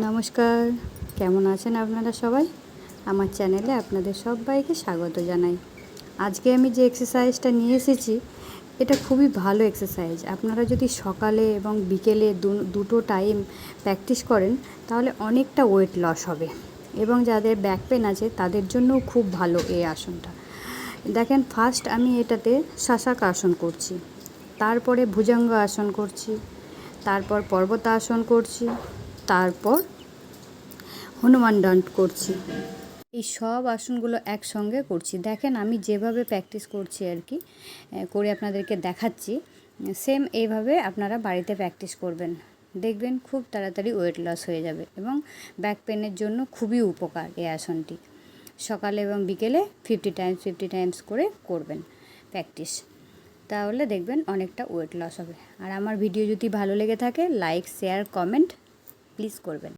নমস্কার, কেমন আছেন আপনারা সবাই? আমার চ্যানেলে আপনাদের সবাইকে স্বাগত জানাই। আজকে আমি যে এক্সারসাইজটা নিয়ে এসেছি, এটা খুবই ভালো এক্সারসাইজ। আপনারা যদি সকালে এবং বিকেলে দুটো টাইম প্র্যাকটিস করেন, তাহলে অনেকটা ওয়েট লস হবে। এবং যাদের ব্যাক পেন আছে তাদের জন্যও খুব ভালো এই আসনটা। দেখেন, ফার্স্ট আমি এটাতে শাসাকাসন করছি, তারপরে ভুজঙ্গ আসন করছি, তারপর পর্বতাসন করছি, তারপর হনুমান দণ্ড করছি। এই সব আসনগুলো একসঙ্গে করছি। দেখেন, আমি যেভাবে প্র্যাকটিস করছি আর কি করে আপনাদেরকে দেখাচ্ছি, সেম এইভাবে আপনারা বাড়িতে প্র্যাকটিস করবেন। দেখবেন খুব তাড়াতাড়ি ওয়েট লস হয়ে যাবে এবং ব্যাক পেনের জন্য খুবই উপকার এই আসনটি। সকালে এবং বিকেলে 50 টাইমস করে করবেন প্র্যাকটিস, তাহলে দেখবেন অনেকটা ওয়েট লস হবে। আর আমার ভিডিও যদি ভালো লেগে থাকে, লাইক, শেয়ার, কমেন্ট প্লিজ করবেন।